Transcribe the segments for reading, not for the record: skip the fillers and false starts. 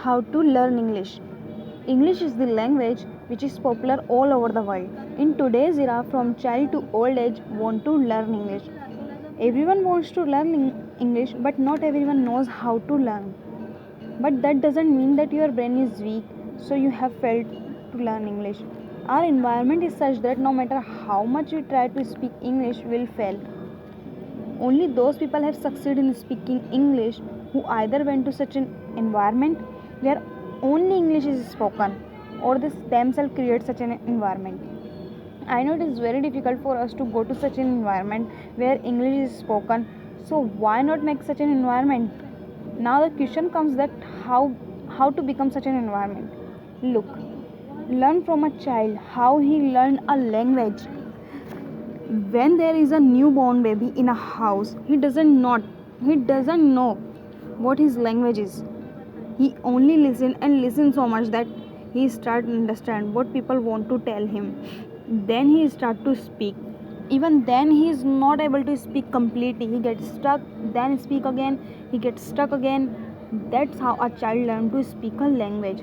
How to learn English. English is the language which is popular all over the world. In today's era, from child to old age, want to learn English. Everyone wants to learn English, but not everyone knows how to learn. But that doesn't mean that your brain is weak, so you have failed to learn English. Our environment is such that no matter how much we try to speak English, we'll fail. Only those people have succeeded in speaking English who either went to such an environment where only English is spoken or they themselves create such an environment. I know it is very difficult for us to go to such an environment where English is spoken, so why not make such an environment? Now the question comes that how to become such an environment. Look, learn from a child how he learned a language. When there is a newborn baby in a house, he doesn't know what his language is. He only listen so much that he start to understand what people want to tell him. Then he start to speak. Even then he is not able to speak completely. He gets stuck, then speak again, he gets stuck again. That's how a child learn to speak a language.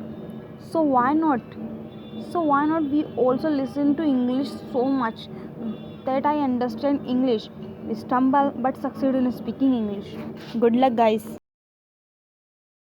So why not we also listen to English so much that I understand English. We stumble but succeed in speaking English. Good luck, guys.